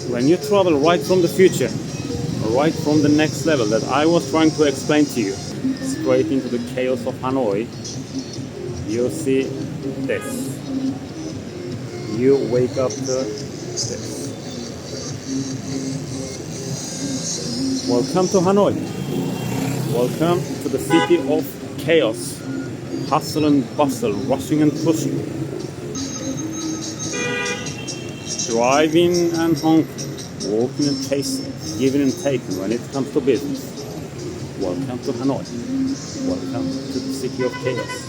when you travel right from the future, right from the next level that I was trying to explain to you, straight into the chaos of Hanoi, you see this. You wake up to this. Welcome to Hanoi. Welcome to the city of chaos. Hustle and bustle, rushing and pushing. Driving and honking, walking and chasing, giving and taking when it comes to business. Welcome to Hanoi. Welcome to the city of chaos.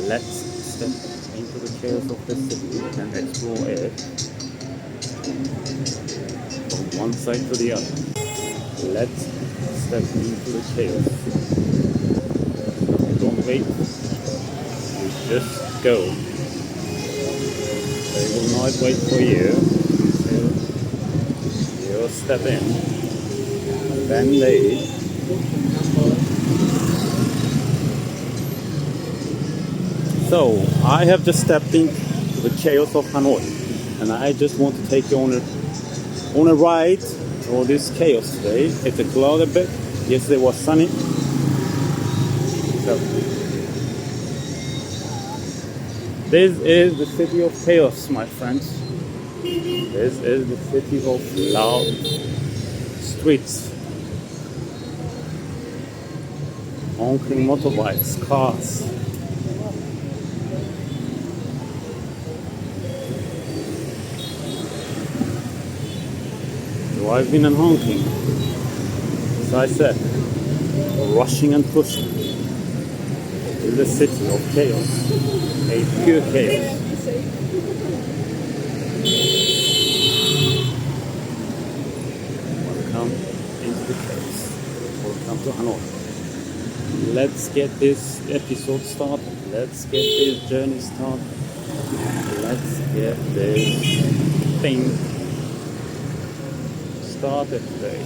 Let's step into the chaos of the city and explore it from one side to the other. Let's step into the chaos. Don't wait. You just go. They will not wait for you until you step in. And then they So I have just stepped into the chaos of Hanoi, and I just want to take you on a ride through this chaos today. It's a cloudy bit. Yesterday was sunny. So this is the city of chaos, my friends. This is the city of loud streets, honking motorbikes, cars. Driving and honking. As I said, rushing and pushing. In the city of chaos, a pure chaos. Welcome into the chaos. Welcome to Hanoi. Let's get this episode started. Let's get this journey started. Let's get this thing started today.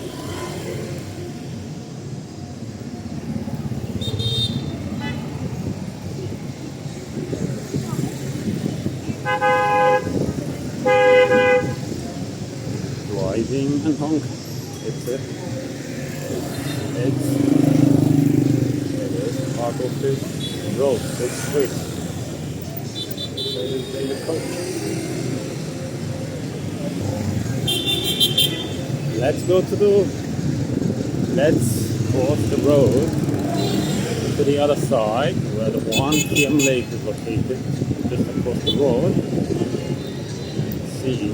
Driving and honking. It is part of this road, this street. So it is the coach. Let's cross the road to the other side where the Hoan Kiem Lake is located, just across the road. See,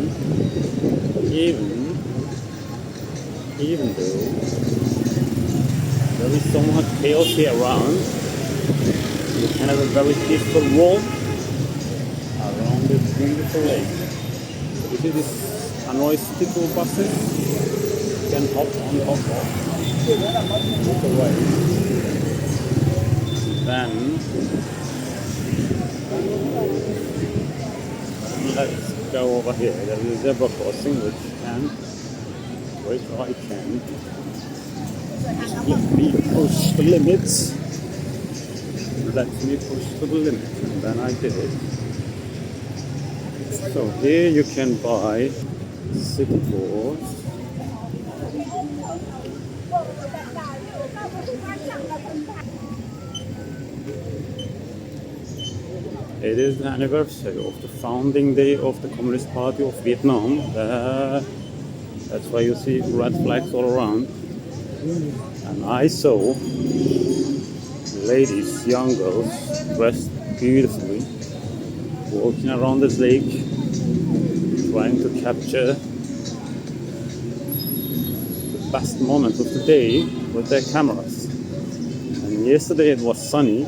even though there is so much chaos here around, you can have a very peaceful walk around this beautiful lake. You see this Hanoi city tour buses? You can hop on, hop off, walk away. Then let's go over here. There is a zebra crossing which can wait I can. Let me push the limits. Let me push to the limit. And then I did it. So here you can buy city tours. It is the anniversary of the founding day of the Communist Party of Vietnam. That's why you see red flags all around. And I saw ladies, young girls, dressed beautifully, walking around this lake, trying to capture the best moments of the day with their cameras. And yesterday it was sunny.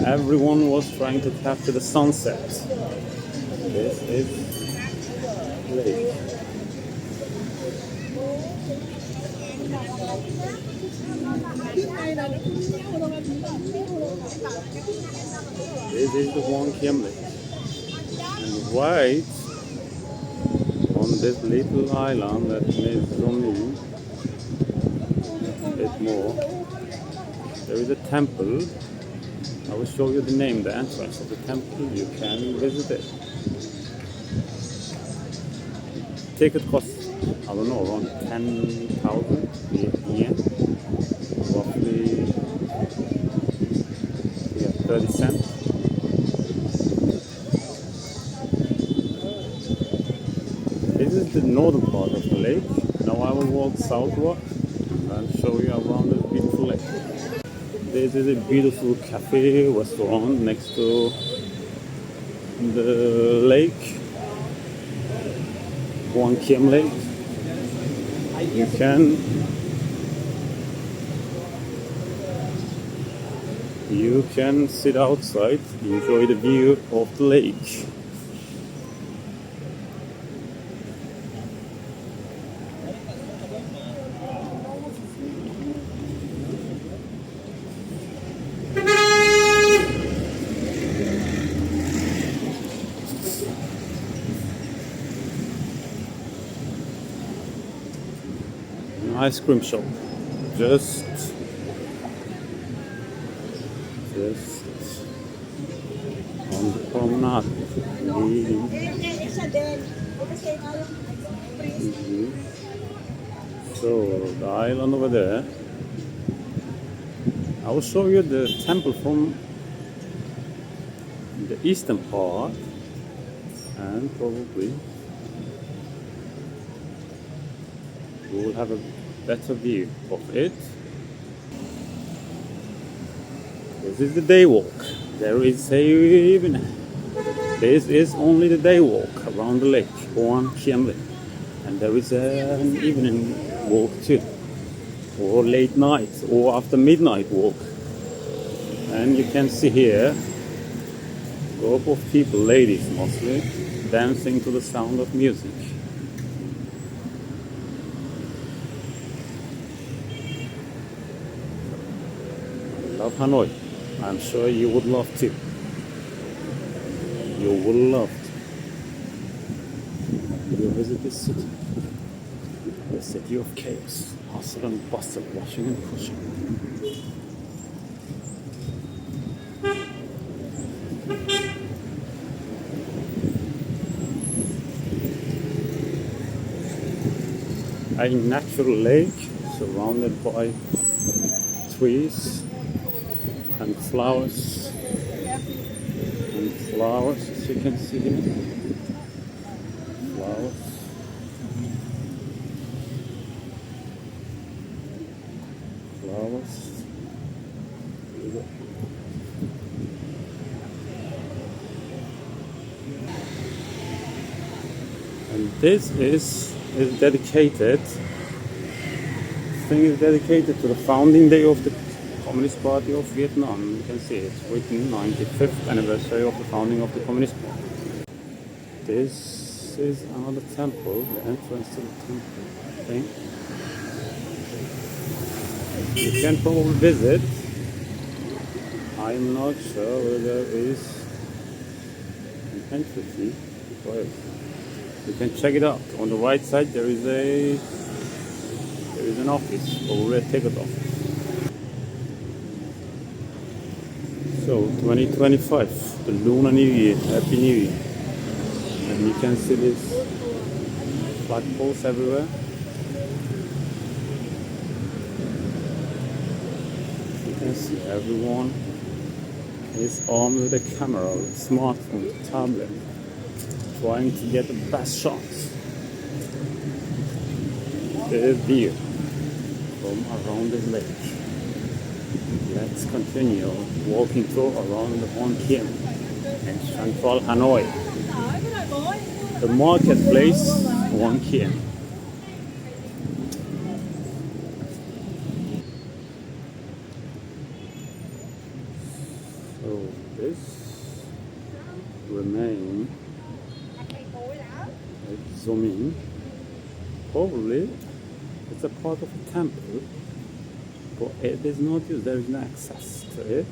Everyone was trying to capture the sunset. This is lake. This is the Hoan Kiem Lake. And right on this little island that may zoom in a bit more, there is a temple. I will show you the name, the entrance of the temple. You can visit it. ticket costs, I don't know, around 10,000 yen, roughly, yeah, 30 cents. This is the northern part of the lake. Now I will walk southward and show you around this beautiful lake. This is a beautiful cafe restaurant next to the lake, Hoan Kiem Lake. You can sit outside, enjoy the view of the lake. An ice cream shop, just on the promenade. So the island over there. I will show you the temple from the eastern part, and probably we will have a better view of it. This is the day walk. There is this is only the day walk around the lake, Hoan Kiem Lake, and there is an evening walk too, or late night, or after midnight walk. And you can see here a group of people, ladies mostly, dancing to the sound of music. I love Hanoi. I'm sure you would love to. You will love to. You visit this city. The city of chaos, hustle and bustle, rushing and pushing. A natural lake surrounded by trees and flowers, as you can see here. Flowers. And this is dedicated. This thing is dedicated to the founding day of the Communist Party of Vietnam. You can see it's written 95th anniversary of the founding of the Communist Party. This is another temple, the entrance to the temple, I think. You can probably visit. I'm not sure whether there is an entry fee, but you can check it out. On the right side there is an office, or a ticket office. So 2025, the Lunar New Year, Happy New Year. And you can see these flagpoles everywhere. You can see everyone is armed with a camera, with a smartphone, a tablet, trying to get the best shots. The view from around the lake. Let's continue walking tour around the Hoan Kiem in central Hanoi. The marketplace, Hoan Kiem. So this remain. Let's zoom in. Probably it's a part of a temple. But it is not used, there is no access to it.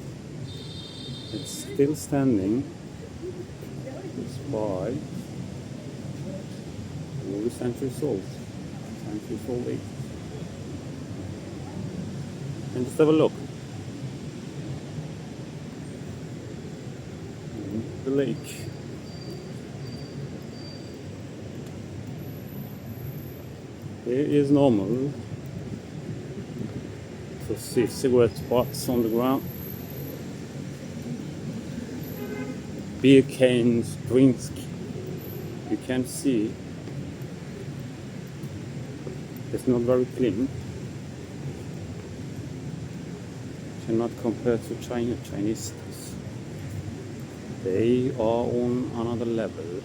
It's still standing despite all the centuries old. Centuries old age. And just have a look. And the lake. It is normal to see cigarette butts on the ground, beer cans, drinks. You can see it's not very clean. Cannot compare to China. Chinese, they are on another level.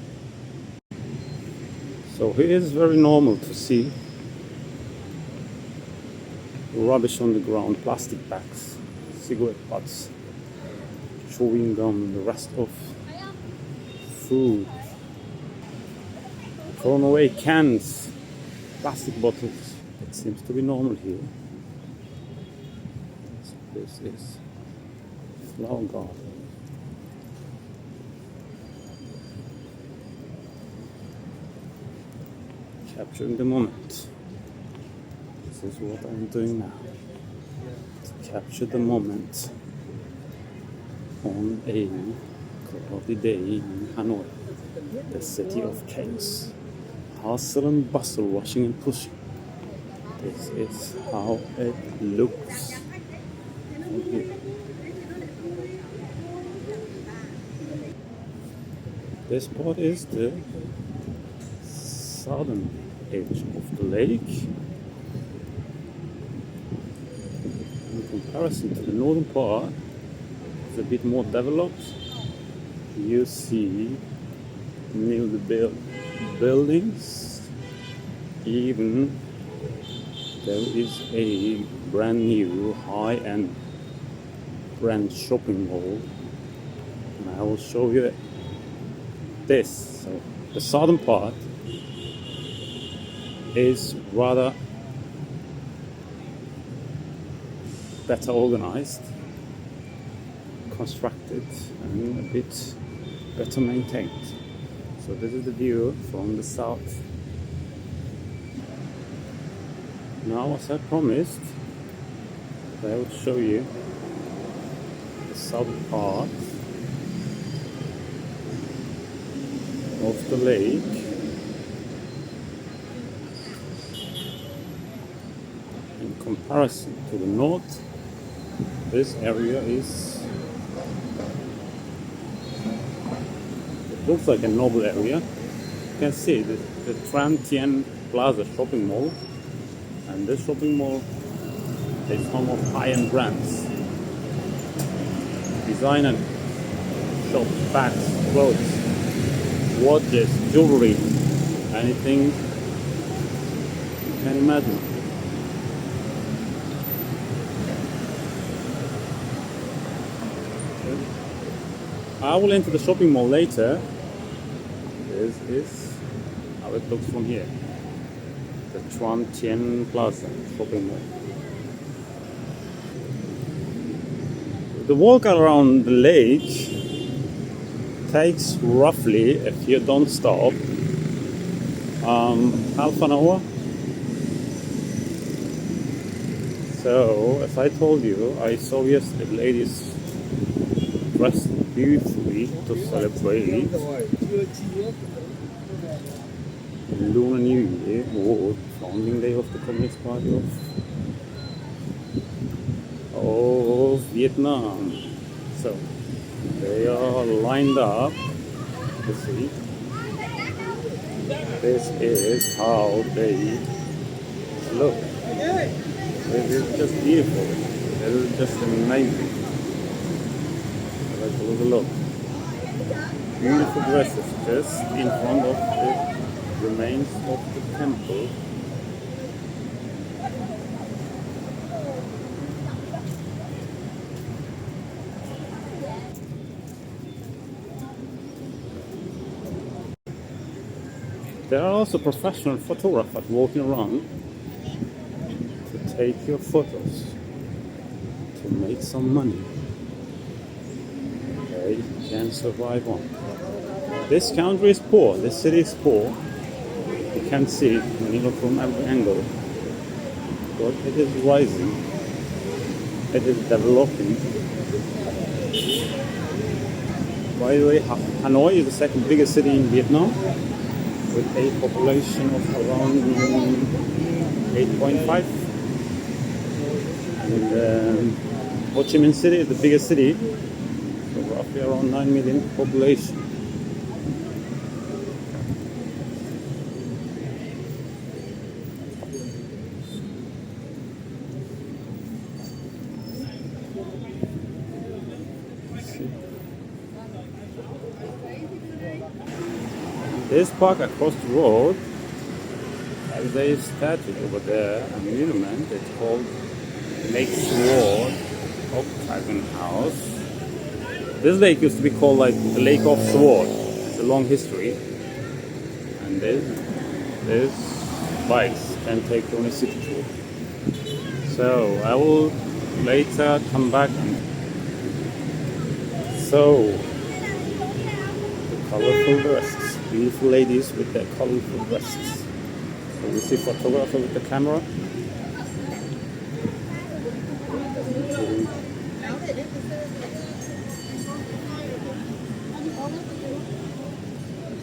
So it is very normal to see rubbish on the ground, plastic bags, cigarette butts, chewing gum, the rest of food, thrown away cans, plastic bottles. It seems to be normal here. This is flower garden. Capturing the moment. This is what I'm doing now. To capture the moment on a cloudy day in Hanoi, the city of chaos. Hustle and bustle, rushing and pushing. This is how it looks from here. This part is the southern edge of the lake. In comparison to the northern part, it's a bit more developed. You see near the buildings, even there is a brand new high-end brand shopping mall, and I will show you this. So the southern part is rather better organized, constructed, and a bit better maintained. So this is the view from the south. Now, as I promised, I would show you the southern part of the lake. In comparison to the north, this area looks like a noble area. You can see the Tian Plaza shopping mall, and this shopping mall is home of high-end brands, designer shops, bags, clothes, watches, jewelry, anything you can imagine. I will enter the shopping mall later. This is how it looks from here. The Tian Plaza shopping mall. The walk around the lake takes roughly, if you don't stop, half an hour. So, as I told you, I saw yesterday ladies dressed beautifully to celebrate Lunar New Year or founding day of the Communist Party of Vietnam. So they are lined up. You see, this is how they look. It is just beautiful. It is just amazing. Let's look a look. Beautiful dresses just in front of the remains of the temple. There are also professional photographers walking around to take your photos, to make some money. Okay, you can survive on. This country is poor, this city is poor. You can see when you look from every angle. But it is rising, it is developing. By the way, Hanoi is the second biggest city in Vietnam. with a population of around 8.5. And Ho Chi Minh City is the biggest city, so roughly around 9 million population. This park across the road has a statue over there, a monument. It's called Lake Sword Octagon House. This lake used to be called like the Lake of Sword. It's a long history. And this bikes can take only 62. So I will later come back and the colorful dresses. Beautiful ladies with their colorful dresses. So you see photographer with the camera.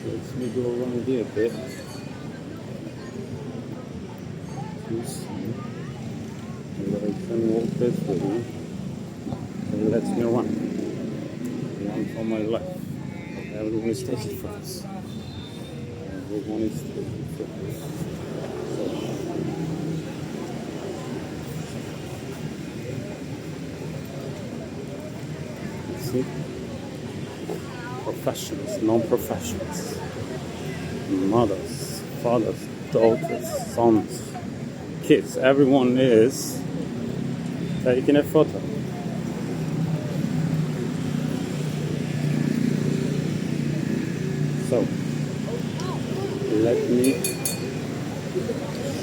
Let me go around here a bit. You see, and I can walk this way. It lets me run for my life. Everyone is taking for us. Everyone is taking for us. See? Professionals, non-professionals, mothers, fathers, daughters, sons, kids, everyone is taking a photo. So, let me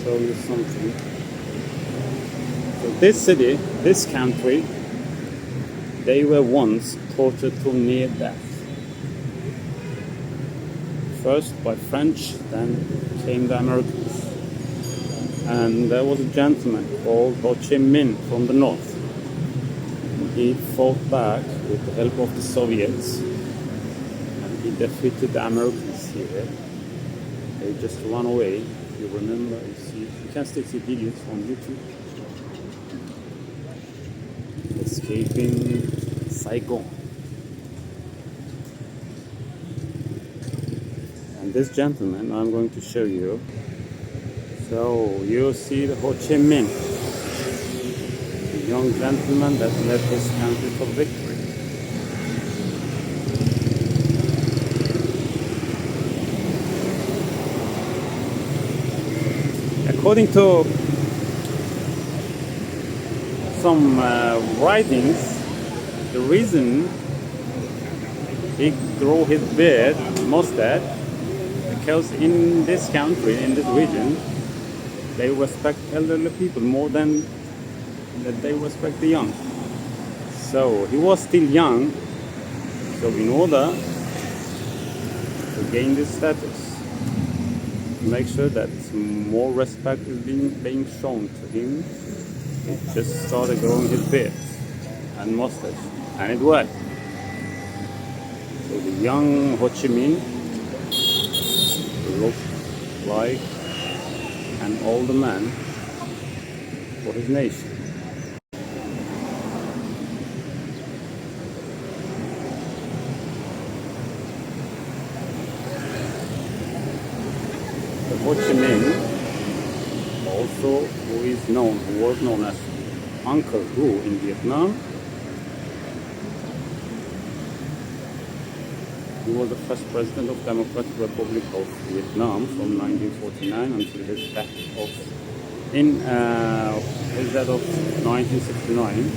show you something. So this city, this country, they were once tortured to near death. First by French, then came the Americans. And there was a gentleman called Ho Chi Minh from the north. He fought back with the help of the Soviets. And he defeated the Americans here. They just ran away. If you remember, you can still see videos on YouTube. Escaping Saigon. And this gentleman I'm going to show you. So you see the Ho Chi Minh, the young gentleman that led his country for victory. According to some writings, the reason he grew his beard, mustache, because in this country, in this region, they respect elderly people more than that they respect the young. So he was still young, so in order to gain this status, to make sure that more respect is being shown to him, he just started growing his beard and mustache, and it worked. So the young Ho Chi Minh looked like an older man for his nation. The Ho Chi Minh, also who was known as Uncle Hu in Vietnam, he was the first president of Democratic Republic of Vietnam from 1949 until his death of 1969,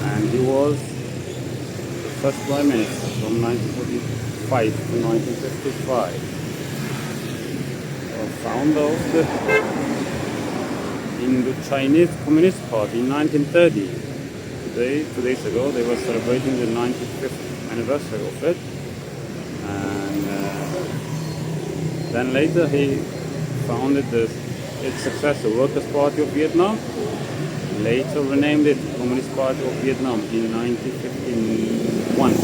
and he was the first prime minister from 1945 to 1955. Founder of the Indo-Chinese Communist Party in 1930. Two days ago, they were celebrating the 95th anniversary of it. And then later he founded its successor, Workers' Party of Vietnam, later renamed it Communist Party of Vietnam in 1951,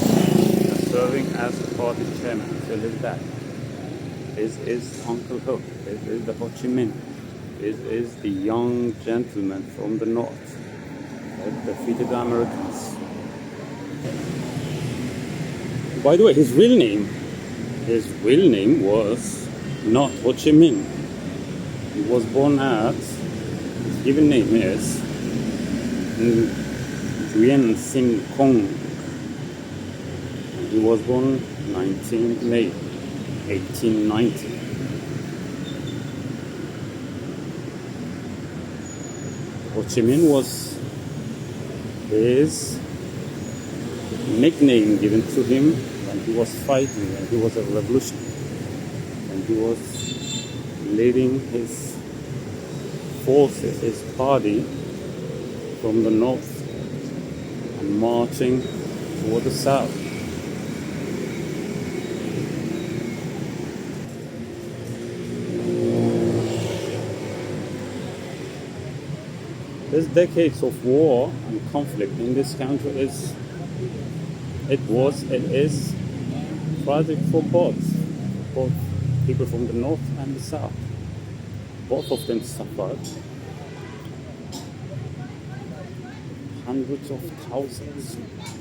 serving as the party chairman until his death. This is Uncle Ho. This is the Ho Chi Minh. This is the young gentleman from the north that defeated the Americans. By the way, his real name was not Ho Chi Minh. He was born at, his given name is Nguyen Sinh Kong. He was born 19 May 1890. Ho Chi Minh was his nickname given to him when he was fighting, when he was a revolutionary, when he was leading his forces, his party from the north and marching toward the south. This decades of war and conflict in this country is tragic for both people from the north and the south. Both of them suffered. Hundreds of thousands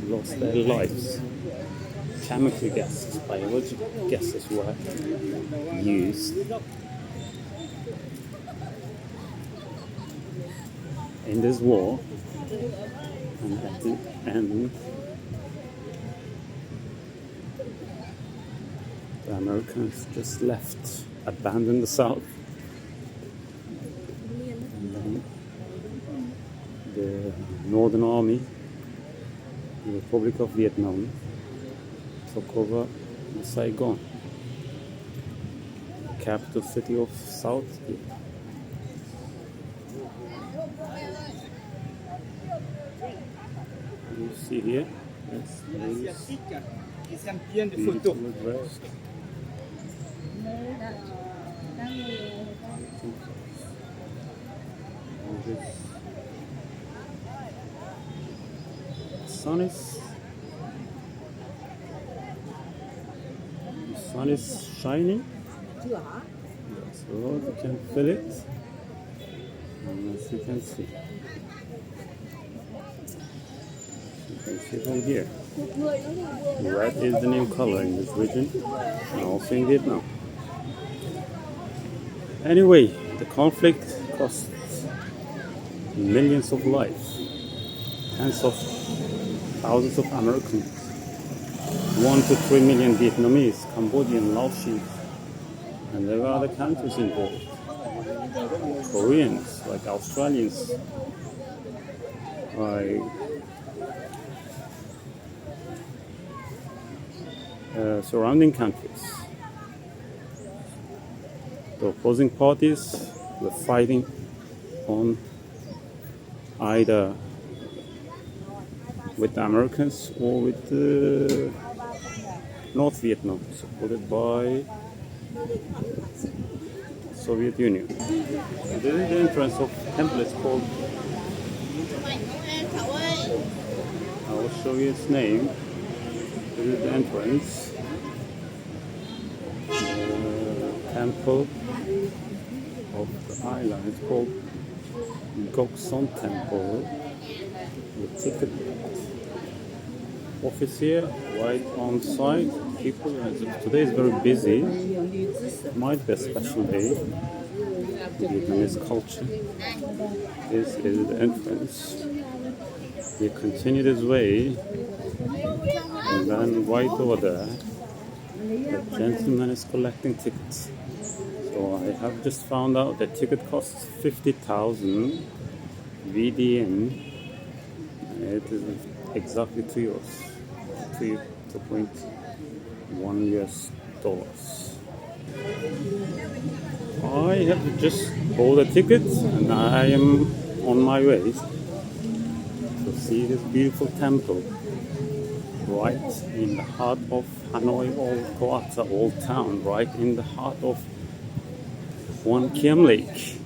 lost their lives. Chemical gases, biological gases were used in this war, and at the end the Americans just left, abandoned the South, and then the Northern Army, the Republic of Vietnam, took over Saigon, the capital city of South Vietnam. You see here, yes, beautiful dress. The sun is shining, so you can feel it, and as you can see. You can see from here. Red is the new color in this region, and also in Vietnam. Anyway, the conflict cost millions of lives, tens of thousands of Americans, 1 to 3 million Vietnamese, Cambodian, Laotians, and there are other countries involved. Koreans, like Australians, like surrounding countries. The opposing parties were fighting on either with the Americans or with North Vietnam, supported by Soviet Union. And this is the entrance of the temple. It's called, I will show you its name. This is the entrance. Temple of the island. It's called Gokson Temple. The ticket office here, right on site. People, today is very busy. It might be a special day. Vietnamese culture. This is the entrance. You continue this way, and then right over there, the gentleman is collecting tickets. So I have just found out the ticket costs 50,000 VDN. It is exactly €2, 2.1 US dollars. I have just bought a ticket and I am on my way to see this beautiful temple right in the heart of Hanoi, Old Town, right in the heart of Hoan Kiem Lake.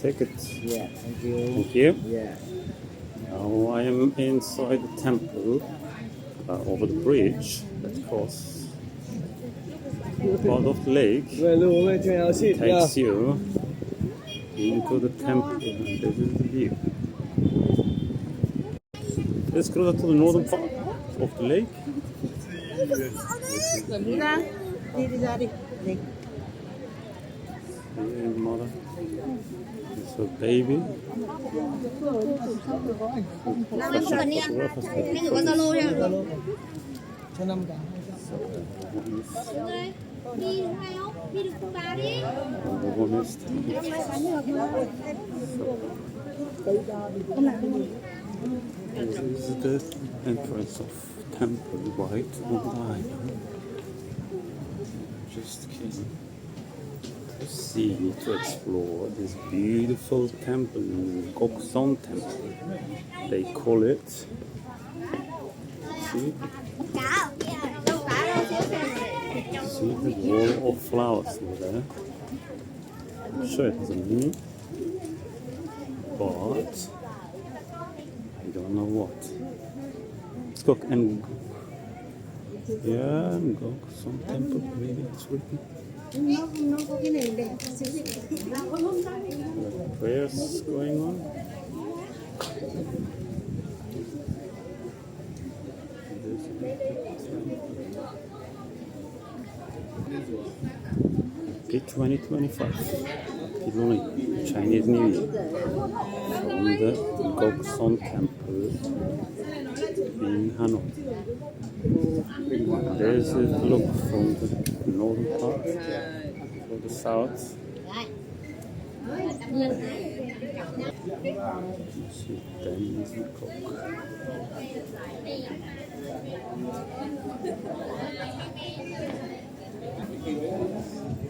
take it. Yeah, thank you. Thank you. Yeah. Now I am inside the temple, over the bridge that crosses part of the lake. Takes you into the temple. This is the view. Let's go to the northern part of the lake. Mother. It's her baby. This is the entrance of temple right online. Just came to see, to explore this beautiful temple, Gangxia temple. They call it. See the wall of flowers over there. I'm sure it has a meaning, but I don't know what. Let's go and Gangxia temple, maybe it's written. Prayers going on. Okay, 2025. Piloni, Chinese New Year. From the Gangxia temple in Hanoi. There's a look from the northern part to the south. See, then is the cook.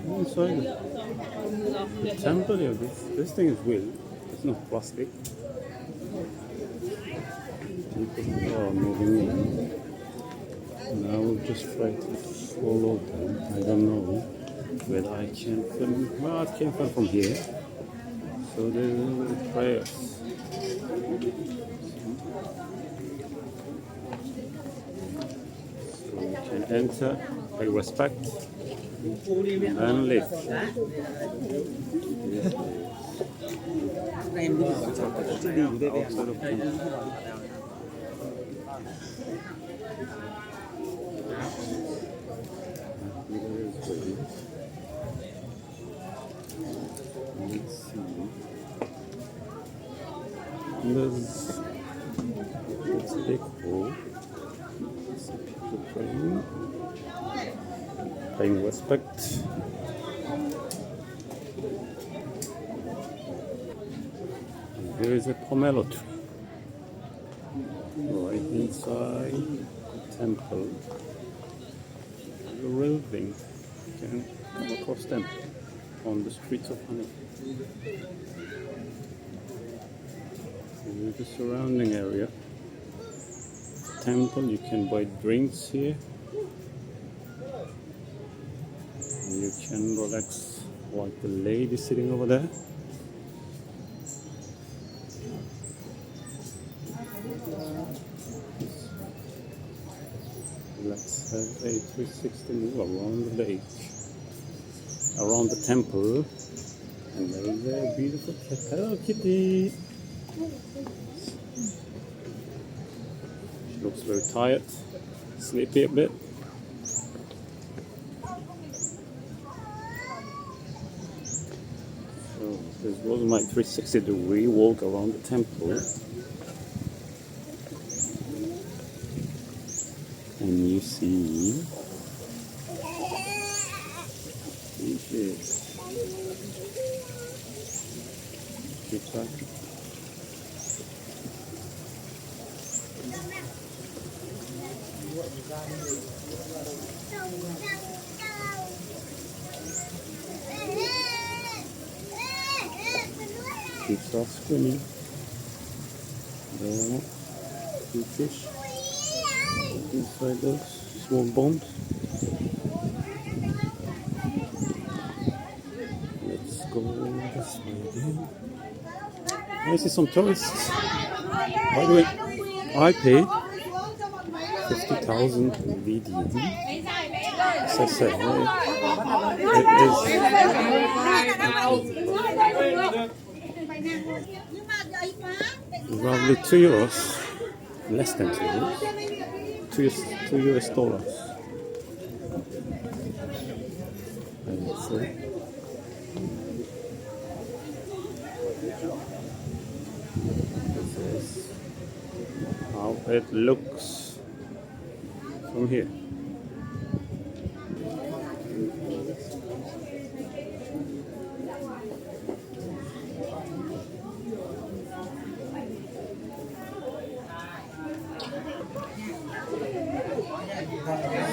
Inside the temple here, this thing is wood. It's not plastic. People are moving in. And I will just try to follow them. I don't know whether I can film. Well, I can film from here. So there are the prayers. So you can enter, pay respect, and leave. Outside of temple. Let's see. There's a big hall. Some people paying respect. And here is a pomelo tree. Right inside the temple. The real thing. You can come across them on the streets of Hanoi. The surrounding area. The temple, you can buy drinks here. And you can relax like the lady sitting over there. Let's have a 360 move around the lake, around the temple, and there is a beautiful cat. Hello, kitty. She looks very tired, sleepy a bit. So this was my 360-degree walk around the temple. And you see fishes. Keep talking. Keeps us swimming. There, two fish inside those small bones. Let's go this way again. I see some tourists. By the way, I paid 50,000 VD. As I said, it is roughly €2, less than €2, $2 dollars. This is how it looks from here.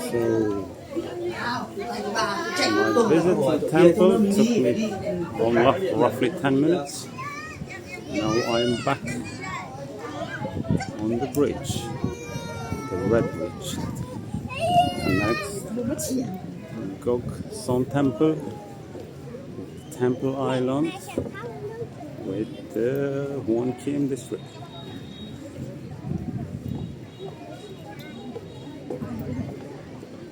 So my visit to the temple took me roughly 10 minutes. Now I am back on the bridge, the red bridge that connects Gangxia Temple, Temple Island with the Hoan Kiem district.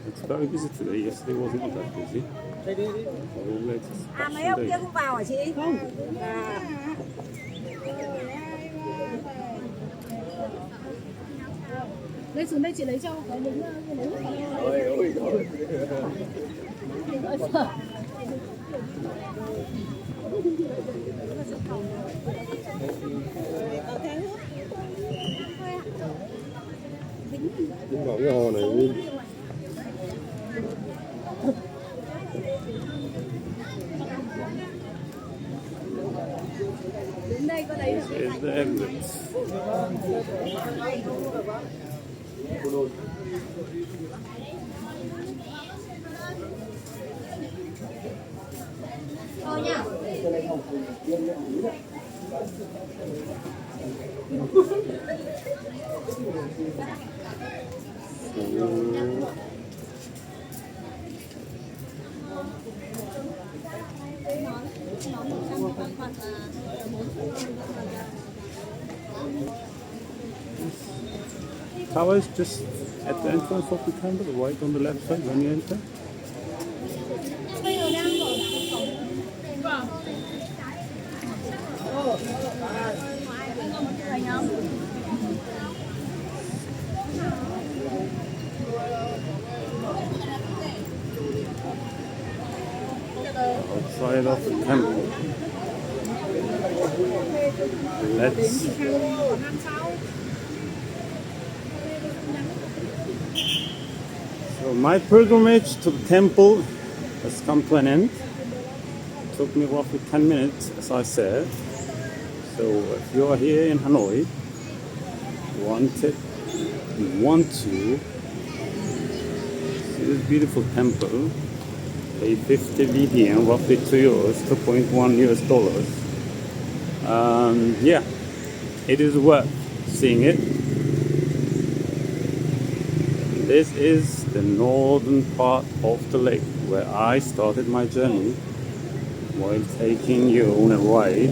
It's very busy today. Yesterday was not that busy. Probably it's a special day. Lấy xuống đây chị lấy cho cái đứng vào cái hồ này. This is the exit. Tower is just at the entrance of the temple, right on the left side when you enter. Outside of the temple. Let's So my pilgrimage to the temple has come to an end. It took me roughly 10 minutes, as I said. So if you are here in Hanoi, want to see this beautiful temple, pay 50 VDM, roughly €2, $2.1. Yeah, it is worth seeing it. This is the northern part of the lake where I started my journey while taking you on a ride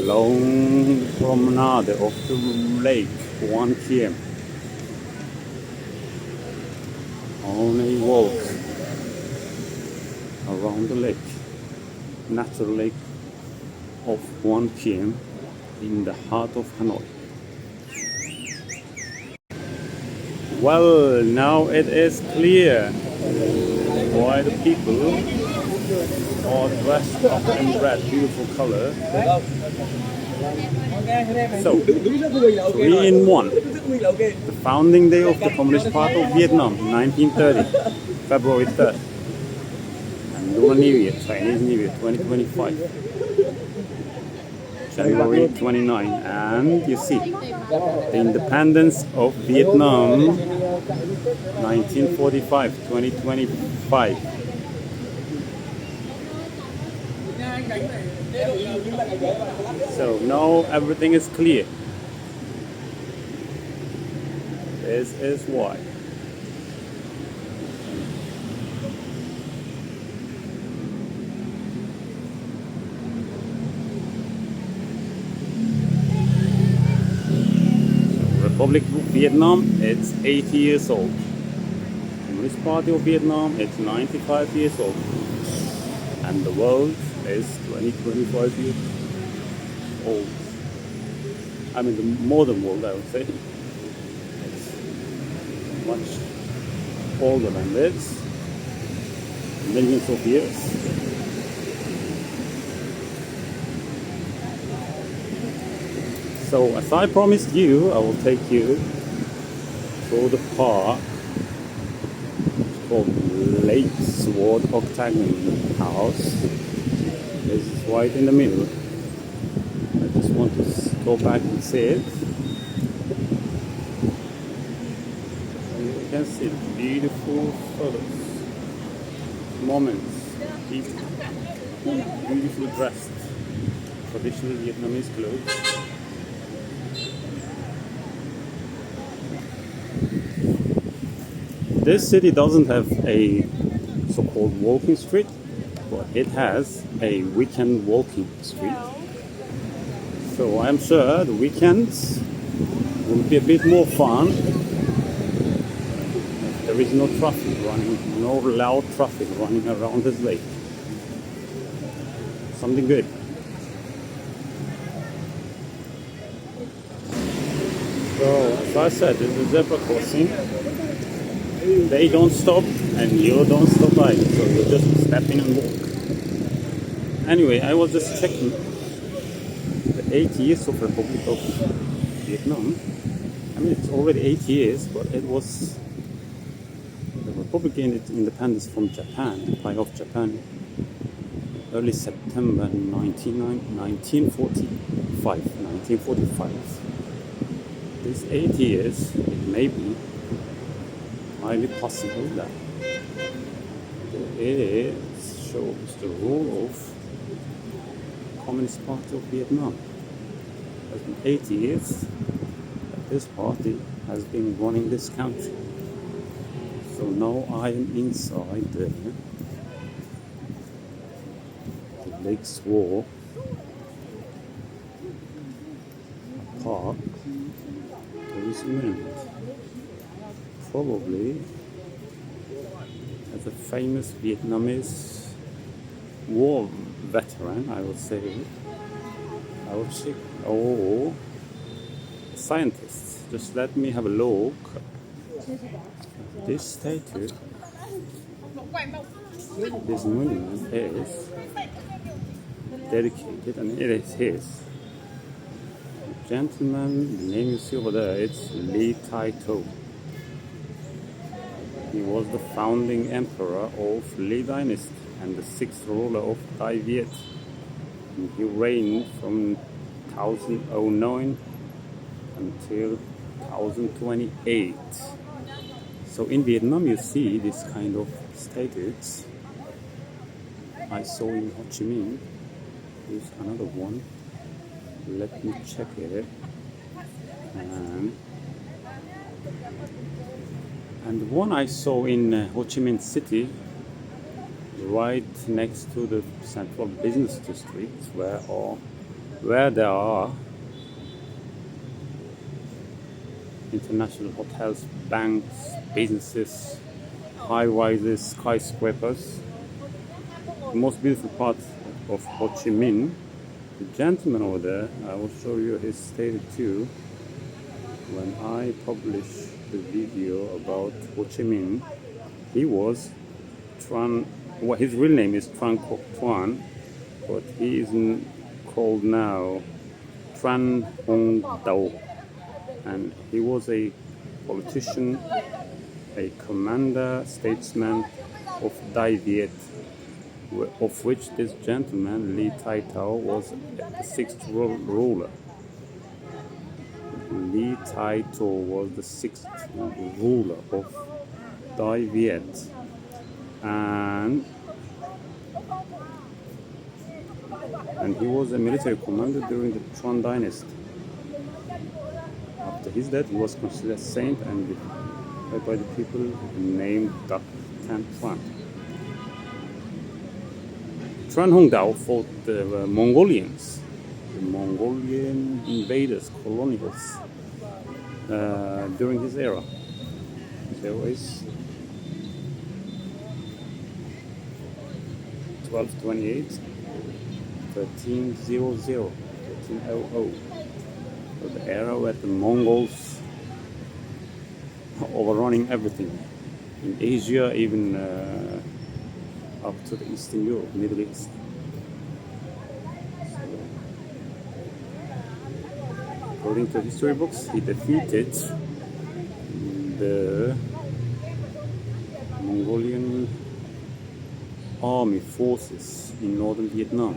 along the promenade of the lake Hoan Kiem on a walk around the lake, natural lake of Hoan Kiem in the heart of Hanoi. Well, now it is clear why the people are dressed up in red, beautiful color. So, 3 in 1. The founding day of the Communist Party of Vietnam, 1930, February 3rd. And Lunar New Year, Chinese New Year, 2025. January 29, and you see the independence of Vietnam, 1945, 2025. So now everything is clear. This is why. Republic of Vietnam, it's 80 years old. Communist Party of Vietnam, it's 95 years old. And the world is 25 years old. I mean, the modern world, I would say. It's much older than this. Millions of years. So, as I promised you, I will take you through the park called Lake Sword Octagon House. This is right in the middle. I just want to go back and see it. And you can see beautiful photos, moments, people beautifully dressed, traditional Vietnamese clothes. This city doesn't have a so-called walking street, but it has a weekend walking street. So I'm sure the weekends will be a bit more fun. There is no traffic running, no loud traffic running around this lake. Something good. So as I said, this is a zebra crossing. They don't stop and you don't stop either, so you just step in and walk. Anyway, I was just checking the 80 years of Republic of Vietnam. I mean, it's already 8 years, but it was the Republic gained its independence from Japan, Empire of Japan, early September 1945. These 8 years, it may be highly possible that it shows the rule of Communist Party of Vietnam. It has been 80 years that this party has been running this country. So now I am inside the Lake Swore park. There is a monument. Probably as a famous Vietnamese war veteran, I would say, or scientists. Just let me have a look. This statue, this monument is dedicated, and it is his. The gentleman, the name you see over there, it's Lee Tai To. He was the founding emperor of Lee Dynasty and the sixth ruler of Dai Viet. And he reigned from 1009 until 1028. So in Vietnam you see this kind of statues. I saw in Ho Chi Minh. Here's another one. Let me check it. And the one I saw in Ho Chi Minh City, right next to the central business districts, where there are international hotels, banks, businesses, high-rises, skyscrapers. The most beautiful part of Ho Chi Minh. The gentleman over there, I will show you his statue too. When I publish the video about Ho Chi Minh, he was Tran. Well, his real name is Tran Quoc Tuan, but he is called now Tran Hong Dao, and he was a politician, a commander, statesman of Dai Viet, of which this gentleman Lee Tai To was the sixth ruler. Lee Tai To was the sixth ruler of Dai Viet, and he was a military commander during the Tran Dynasty. After his death, he was considered a saint and by the people named Dak Tan Tran. Tran Hong Dao fought the Mongolians, the Mongolian invaders, colonials, during this era. There was 1228, 1300, 1300. So the era where the Mongols are overrunning everything in Asia, even up to the Eastern Europe, Middle East. According to history books, he defeated the Mongolian army forces in northern Vietnam.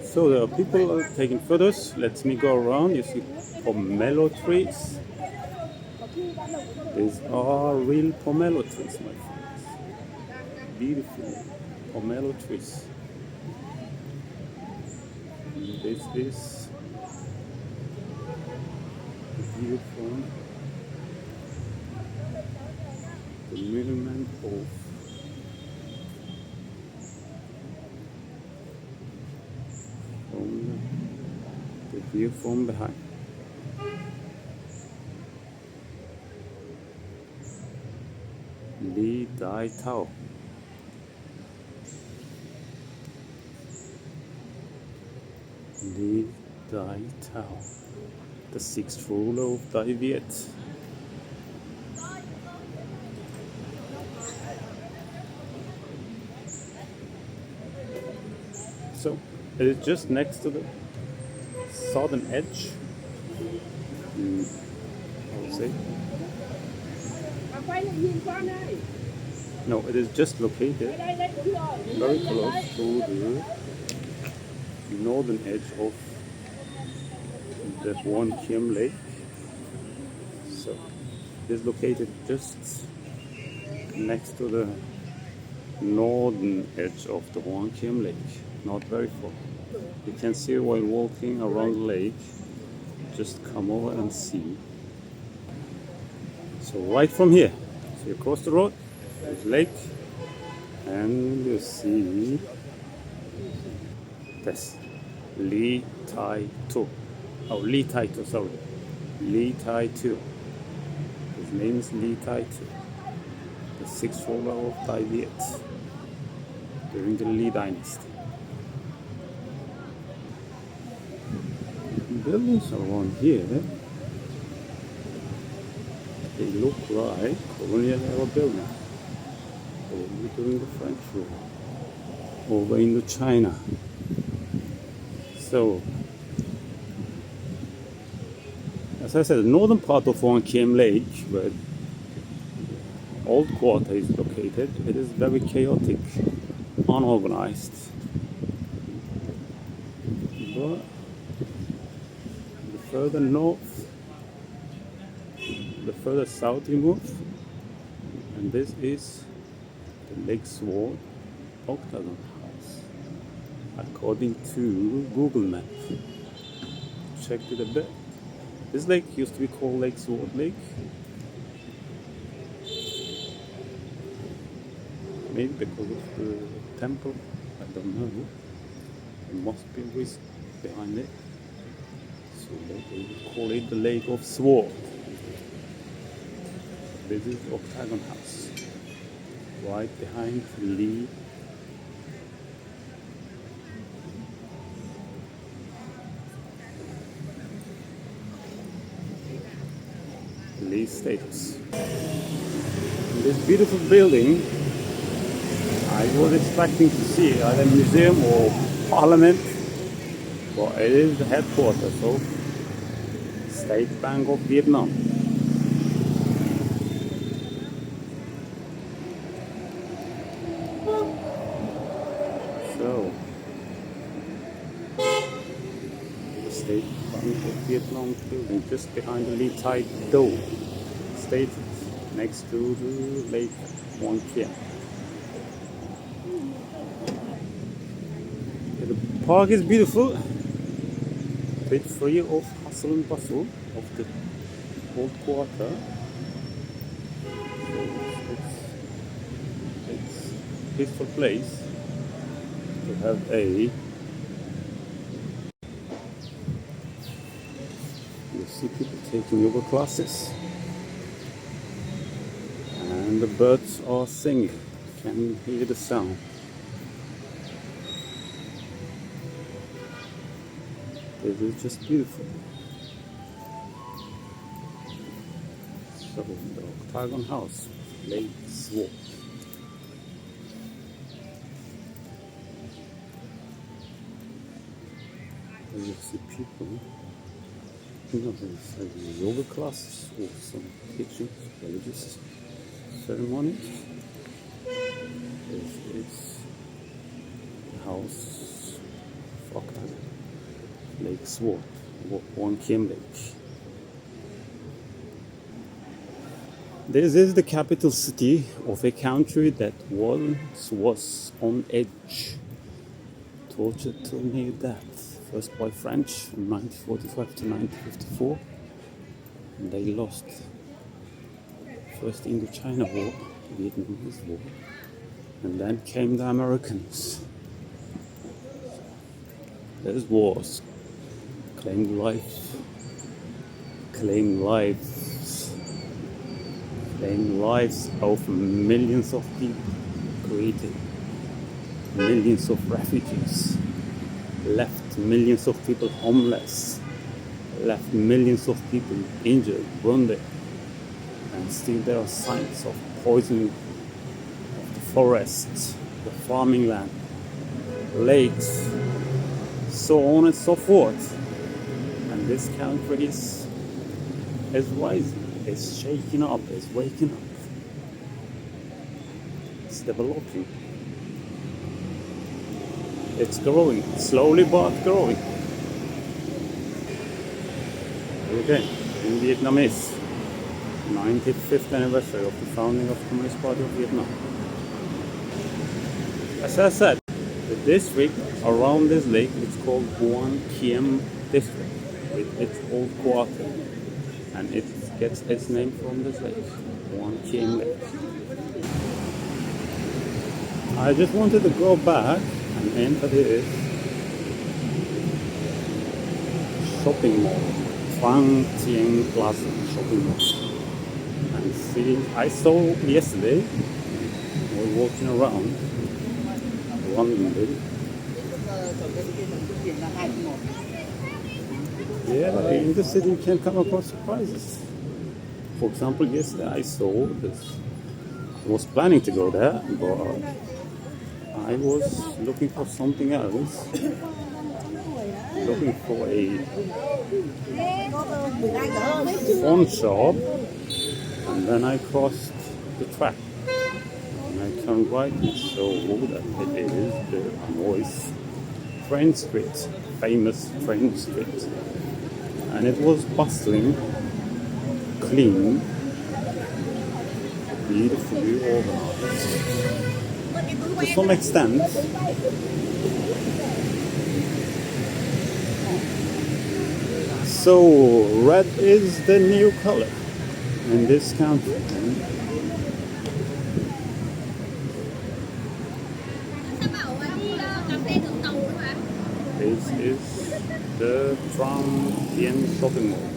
So there are people taking photos. Let me go around. You see pomelo trees. These are real pomelo trees, my friends. Beautiful pomelo trees. This is a view from the monument of the view from behind. Li Dai Tao. Li Dai Tao, the sixth ruler of Dai Viet. So it is just next to the southern edge. I would say. No, it is just located very close to the northern edge of the Hoan Kiem Lake. So it is located just next to the northern edge of the Hoan Kiem Lake, not very far. You can see while walking around the lake, just come over and see. So right from here, so you cross the road, there's lake, and you see this Li Tai Tu. Oh, Li Tai Tu, sorry. Li Tai Tu. His name is Li Tai Tu, the sixth ruler of Dai Viet during the Li dynasty. Buildings around here, they look like colonial era buildings, probably during the French rule over Indochina. So, as I said, the northern part of Hoan Kiem Lake, where old quarter is located, it is very chaotic, unorganized. But the further north, the further south you move, and this is the Lake Sword Octagon House, according to Google Maps. Checked it a bit. This lake used to be called Lake Sword Lake. Maybe because of the temple, I don't know. There must be a reason behind it. So they would call it the Lake of Sword. This is Octagon House, right behind Lee. Lee status. This beautiful building, I was expecting to see either a museum or parliament, but it is the headquarters of State Bank of Vietnam. So, the State Bank of Vietnam building just behind the Li Tai Do, stated next to the Lake Hoan Kiem. The park is beautiful, a bit free of hustle and bustle of the old quarter. It's a peaceful place to have a see people taking yoga classes. And the birds are singing. You can hear the sound. This is just beautiful. So the Octagon House, Lake Swamp. You see people, there's yoga classes or some teaching religious ceremonies. This is the house of Octagon, Lake Swamp, Hoan Kiem Lake. This is the capital city of a country that once was on edge, tortured till near death, first by French from 1945 to 1954, and they lost first Indochina War, Vietnamese War, and then came the Americans. Those wars claimed life, claimed lives of millions of people, created millions of refugees, left millions of people homeless, left millions of people injured, wounded, and still there are signs of poisoning of the forests, the farming land, lakes, so on and so forth. And this country is rising. It's shaking up, it's waking up, it's developing, it's growing, slowly but growing. Okay, in Vietnamese, 95th anniversary of the founding of the Communist Party of Vietnam. As I said, the district around this lake is called Hoan Kiem District, with its old quarter, and it gets its name from this lake, Hoan Kiem Lake. I just wanted to go back and enter this shopping mall, Phang Thien Plaza shopping mall, and see. I saw yesterday, while walking around London. Yeah, in the city you can come across surprises. For example, yesterday I saw this. I was planning to go there, but I was looking for something else. Looking for a phone shop, and then I crossed the track. And I turned right and saw that it is the Hanoi train street, famous train street. And it was bustling, clean, beautifully organized. To some extent, so red is the new color in this country. This is the Phang Thien shopping mall.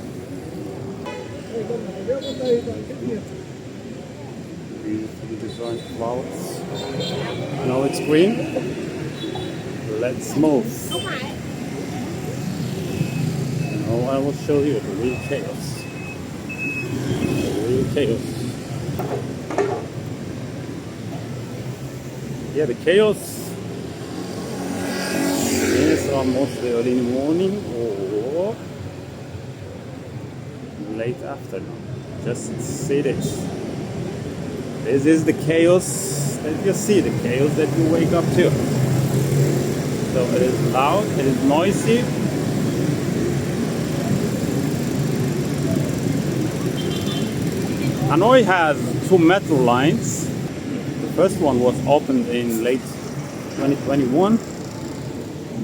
Beautifully designed flowers. Now it's green. Let's move. Now I will show you the real chaos. The real chaos. Yeah, the chaos is mostly early in the morning or late afternoon. Just see this. This is the chaos that you see, the chaos that you wake up to. So it is loud, it is noisy. Hanoi has two metro lines. The first one was opened in late 2021.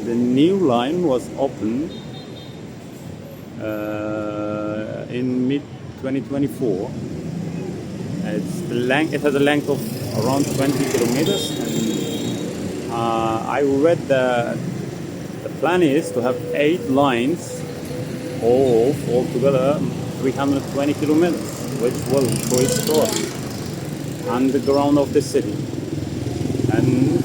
The new line was opened in mid 2024. It has a length of around 20 kilometers, and I read that the plan is to have 8 lines altogether 320 kilometers, which will crisscross underground of the city and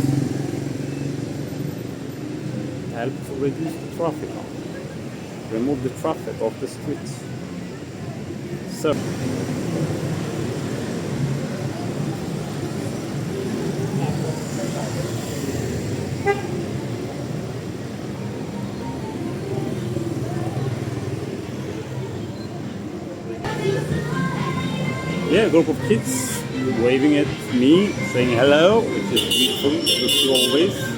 help to reduce the traffic, remove the traffic off the streets. So yeah, a group of kids waving at me, saying hello, which is beautiful to see always.